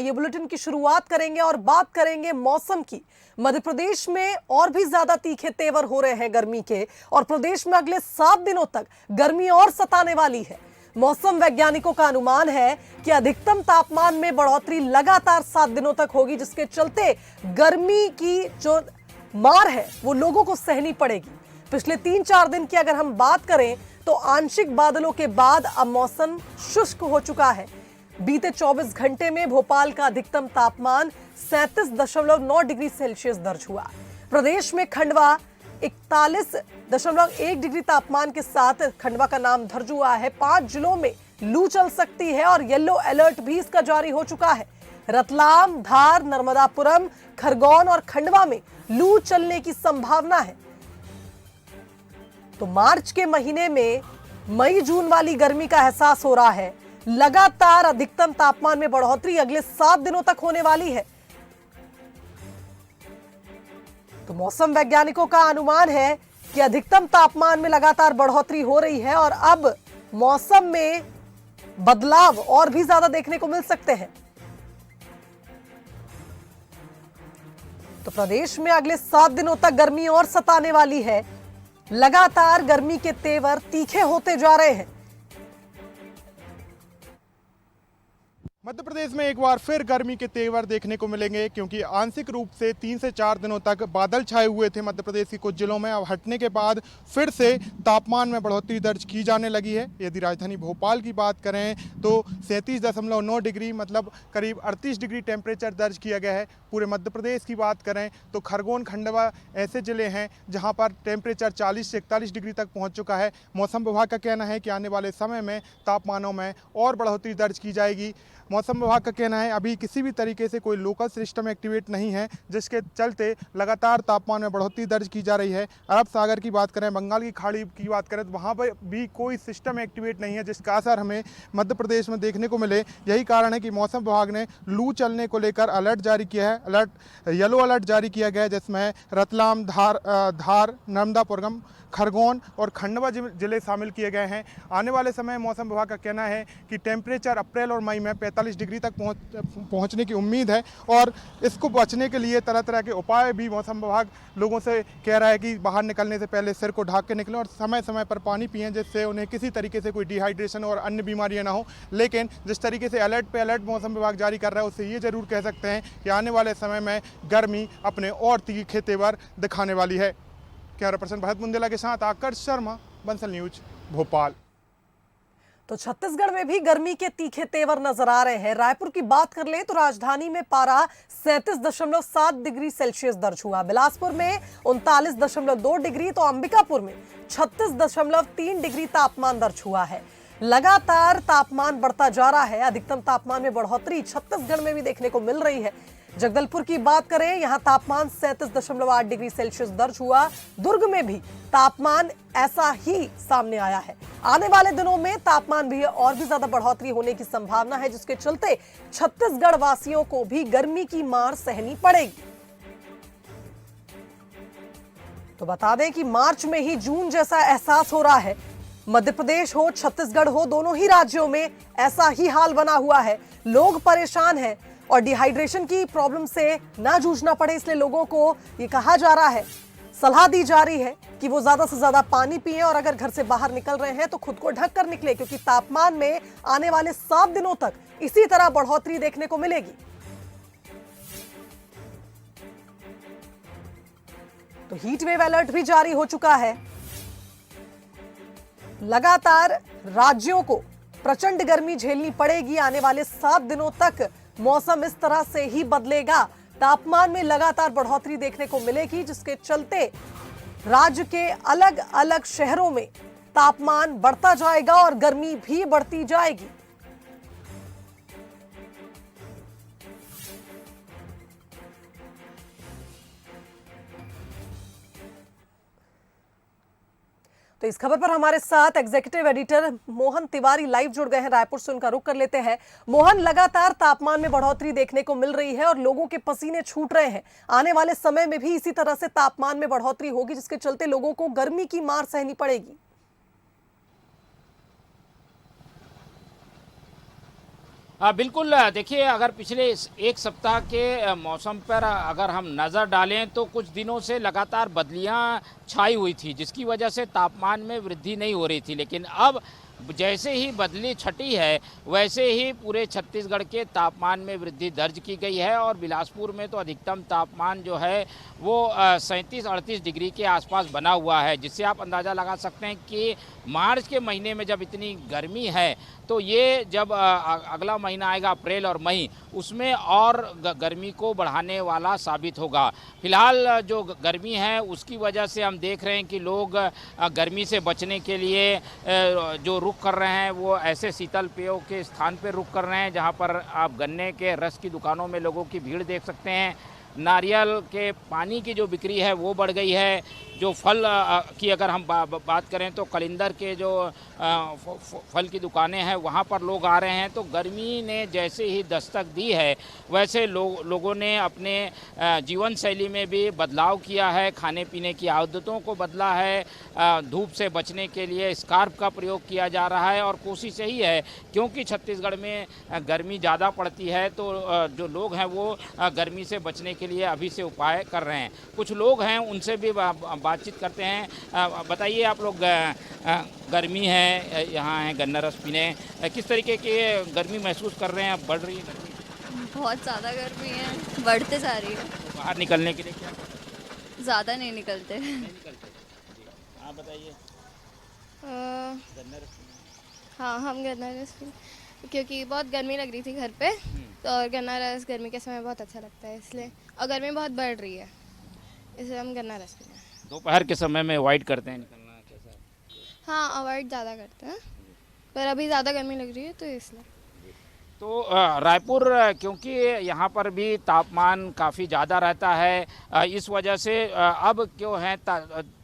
ये बुलेटिन की शुरुआत करेंगे और बात करेंगे मौसम की। मध्य प्रदेश में और भी ज्यादा तीखे तेवर हो रहे हैं गर्मी के, और प्रदेश में अगले 7 दिनों तक गर्मी और सताने वाली है। मौसम वैज्ञानिकों का अनुमान है कि अधिकतम तापमान में बढ़ोतरी लगातार 7 दिनों तक होगी, जिसके चलते गर्मी की जो मार है वो लोगों को सहनी पड़ेगी। पिछले 3-4 दिन की अगर हम बात करें तो आंशिक बादलों के बाद अब मौसम शुष्क हो चुका है। बीते 24 घंटे में भोपाल का अधिकतम तापमान 37.9 डिग्री सेल्सियस दर्ज हुआ। प्रदेश में खंडवा 41.1 डिग्री तापमान के साथ खंडवा का नाम दर्ज हुआ है। 5 जिलों में लू चल सकती है और येलो अलर्ट भी इसका जारी हो चुका है। रतलाम, धार, नर्मदापुरम, खरगोन और खंडवा में लू चलने की संभावना है। तो मार्च के महीने में मई जून वाली गर्मी का एहसास हो रहा है। लगातार अधिकतम तापमान में बढ़ोतरी अगले 7 दिनों तक होने वाली है। तो मौसम वैज्ञानिकों का अनुमान है कि अधिकतम तापमान में लगातार बढ़ोतरी हो रही है और अब मौसम में बदलाव और भी ज्यादा देखने को मिल सकते हैं। तो प्रदेश में अगले 7 दिनों तक गर्मी और सताने वाली है। लगातार गर्मी के तेवर तीखे होते जा रहे हैं। मध्य प्रदेश में एक बार फिर गर्मी के तेवर देखने को मिलेंगे, क्योंकि आंशिक रूप से 3 से 4 दिनों तक बादल छाए हुए थे मध्य प्रदेश के कुछ जिलों में। अब हटने के बाद फिर से तापमान में बढ़ोतरी दर्ज की जाने लगी है। यदि राजधानी भोपाल की बात करें तो 37.9 डिग्री मतलब करीब 38 डिग्री टेम्परेचर दर्ज किया गया है। पूरे मध्य प्रदेश की बात करें तो खरगोन, खंडवा ऐसे जिले हैं जहाँ पर टेम्परेचर 40 से 41 डिग्री तक पहुँच चुका है। मौसम विभाग का कहना है कि आने वाले समय में तापमानों में और बढ़ोतरी दर्ज की जाएगी। मौसम विभाग का कहना है अभी किसी भी तरीके से कोई लोकल सिस्टम एक्टिवेट नहीं है, जिसके चलते लगातार तापमान में बढ़ोतरी दर्ज की जा रही है। अरब सागर की बात करें, बंगाल की खाड़ी की बात करें तो वहाँ पर भी कोई सिस्टम एक्टिवेट नहीं है, जिसका असर हमें मध्य प्रदेश में देखने को मिले। यही कारण है कि मौसम विभाग ने लू चलने को लेकर अलर्ट जारी किया है। येलो अलर्ट जारी किया गया है, जिसमें रतलाम, धार, नर्मदापुरम, खरगोन और खंडवा जिले शामिल किए गए हैं। आने वाले समय मौसम विभाग का कहना है कि टेम्परेचर अप्रैल और मई में 45 डिग्री तक पहुंचने की उम्मीद है, और इसको बचने के लिए तरह तरह के उपाय भी मौसम विभाग लोगों से कह रहा है कि बाहर निकलने से पहले सिर को ढक के निकलें और समय समय पर पानी पिएं, जिससे उन्हें किसी तरीके से कोई डिहाइड्रेशन और अन्य बीमारियां ना हो। लेकिन जिस तरीके से अलर्ट पे अलर्ट मौसम विभाग जारी कर रहा है, उससे ये जरूर कह सकते हैं कि आने वाले समय में गर्मी अपने और तीखे तेवर दिखाने वाली है। कैमरा पर्सन भरत मुंदेला के साथ आकर्ष शर्मा, बंसल न्यूज, भोपाल। तो छत्तीसगढ़ में भी गर्मी के तीखे तेवर नजर आ रहे हैं। रायपुर की बात कर ले तो राजधानी में पारा 37.7 डिग्री सेल्सियस दर्ज हुआ। बिलासपुर में 39.2 डिग्री तो अंबिकापुर में 36.3 डिग्री तापमान दर्ज हुआ है। लगातार तापमान बढ़ता जा रहा है। अधिकतम तापमान में बढ़ोतरी छत्तीसगढ़ में भी देखने को मिल रही है। जगदलपुर की बात करें, यहां तापमान 37.8 डिग्री सेल्सियस दर्ज हुआ। दुर्ग में भी तापमान ऐसा ही सामने आया है। आने वाले दिनों में तापमान भी और भी ज्यादा बढ़ोतरी होने की संभावना है, जिसके चलते छत्तीसगढ़ वासियों को भी गर्मी की मार सहनी पड़ेगी। तो बता दें कि मार्च में ही जून जैसा एहसास हो रहा है। मध्य प्रदेश हो, छत्तीसगढ़ हो, दोनों ही राज्यों में ऐसा ही हाल बना हुआ है। लोग परेशान हैं और डिहाइड्रेशन की प्रॉब्लम से ना जूझना पड़े, इसलिए लोगों को ये कहा जा रहा है, सलाह दी जा रही है कि वो ज्यादा से ज्यादा पानी पिएं और अगर घर से बाहर निकल रहे हैं तो खुद को ढक कर निकले, क्योंकि तापमान में आने वाले 7 दिनों तक इसी तरह बढ़ोतरी देखने को मिलेगी। तो हीट वेव अलर्ट भी जारी हो चुका है। लगातार राज्यों को प्रचंड गर्मी झेलनी पड़ेगी। आने वाले 7 दिनों तक मौसम इस तरह से ही बदलेगा। तापमान में लगातार बढ़ोतरी देखने को मिलेगी, जिसके चलते राज्य के अलग अलग शहरों में तापमान बढ़ता जाएगा और गर्मी भी बढ़ती जाएगी। तो इस खबर पर हमारे साथ executive editor Mohan Tiwari live जुड़ गए हैं रायपुर से। उनका रुख कर लेते हैं। मोहन, लगातार तापमान में बढ़ोतरी देखने को मिल रही है और लोगों के पसीने छूट रहे हैं। आने वाले समय में भी इसी तरह से तापमान में बढ़ोतरी होगी, जिसके चलते लोगों को गर्मी की मार सहनी पड़ेगी। बिल्कुल देखिए, अगर पिछले एक सप्ताह के मौसम पर अगर हम नज़र डालें तो कुछ दिनों से लगातार बदलियां छाई हुई थी, जिसकी वजह से तापमान में वृद्धि नहीं हो रही थी। लेकिन अब जैसे ही बदली छटी है, वैसे ही पूरे छत्तीसगढ़ के तापमान में वृद्धि दर्ज की गई है और बिलासपुर में तो अधिकतम तापमान जो है वो 37-38 डिग्री के आसपास बना हुआ है, जिससे आप अंदाज़ा लगा सकते हैं कि मार्च के महीने में जब इतनी गर्मी है तो ये जब अगला महीना आएगा अप्रैल और मई, उसमें और गर्मी को बढ़ाने वाला साबित होगा। फिलहाल जो गर्मी है उसकी वजह से हम देख रहे हैं कि लोग गर्मी से बचने के लिए जो रुख कर रहे हैं वो ऐसे शीतल पेयों के स्थान पर रुख कर रहे हैं जहां पर आप गन्ने के रस की दुकानों में लोगों की भीड़ देख सकते हैं। नारियल के पानी की जो बिक्री है वो बढ़ गई है। जो फल की अगर हम बात करें तो कलिंदर के जो फल की दुकानें हैं वहाँ पर लोग आ रहे हैं। तो गर्मी ने जैसे ही दस्तक दी है वैसे लोगों ने अपने जीवन शैली में भी बदलाव किया है, खाने पीने की आदतों को बदला है। धूप से बचने के लिए स्कार्फ का प्रयोग किया जा रहा है और कोशिश यही है, क्योंकि छत्तीसगढ़ में गर्मी ज़्यादा पड़ती है तो जो लोग हैं वो गर्मी से बचने के लिए अभी से उपाय कर रहे हैं। कुछ लोग हैं उनसे भी बातचीत करते हैं। बताइए, आप लोग गर्मी है, यहाँ है गन्ना रस पीने, किस तरीके की गर्मी महसूस कर रहे हैं? बढ़ रही है गर्मी? बहुत ज़्यादा गर्मी है, बढ़ते जा रही है। बाहर निकलने के लिए क्या कर रहे हैं? ज़्यादा नहीं निकलते। नहीं निकलते। जी। आप बताइए, गन्ना रस पीने? हाँ, हम गन्ना रस क्योंकि बहुत गर्मी लग रही थी घर पे, तो और गन्ना रस गर्मी के समय बहुत अच्छा लगता है इसलिए, और गर्मी बहुत बढ़ रही है इसलिए हम गन्ना रस पीते हैं। दोपहर के समय में अवॉइड करते हैं निकलना, कैसा? हाँ, अवॉइड ज़्यादा करते हैं, पर अभी ज़्यादा गर्मी लग रही है तो इसलिए। तो रायपुर, क्योंकि यहाँ पर भी तापमान काफ़ी ज़्यादा रहता है, इस वजह से अब क्यों है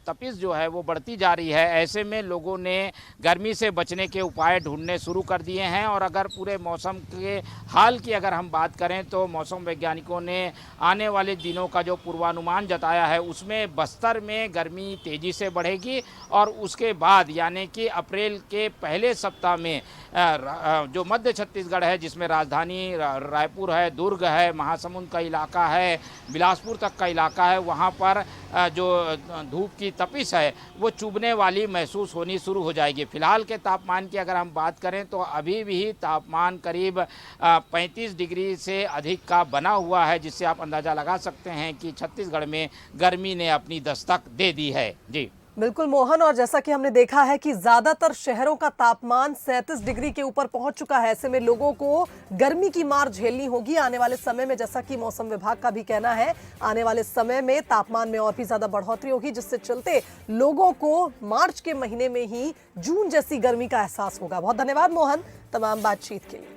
तपिश जो है वो बढ़ती जा रही है। ऐसे में लोगों ने गर्मी से बचने के उपाय ढूंढने शुरू कर दिए हैं। और अगर पूरे मौसम के हाल की अगर हम बात करें तो मौसम वैज्ञानिकों ने आने वाले दिनों का जो पूर्वानुमान जताया है उसमें बस्तर में गर्मी तेज़ी से बढ़ेगी और उसके बाद यानी कि अप्रैल के पहले सप्ताह में जो मध्य छत्तीसगढ़ है, जिसमें राजधानी रायपुर है, दुर्ग है, महासमुंद का इलाका है, बिलासपुर तक का इलाका है, वहाँ पर जो धूप की तपिश है वो चुभने वाली महसूस होनी शुरू हो जाएगी। फिलहाल के तापमान की अगर हम बात करें तो अभी भी तापमान करीब 35 डिग्री से अधिक का बना हुआ है, जिससे आप अंदाज़ा लगा सकते हैं कि छत्तीसगढ़ में गर्मी ने अपनी दस्तक दे दी है। जी बिल्कुल मोहन, और जैसा कि हमने देखा है कि ज्यादातर शहरों का तापमान 37 डिग्री के ऊपर पहुंच चुका है। ऐसे में लोगों को गर्मी की मार झेलनी होगी आने वाले समय में। जैसा कि मौसम विभाग का भी कहना है, आने वाले समय में तापमान में और भी ज्यादा बढ़ोतरी होगी, जिससे चलते लोगों को मार्च के महीने में ही जून जैसी गर्मी का एहसास होगा। बहुत धन्यवाद मोहन तमाम बातचीत के लिए।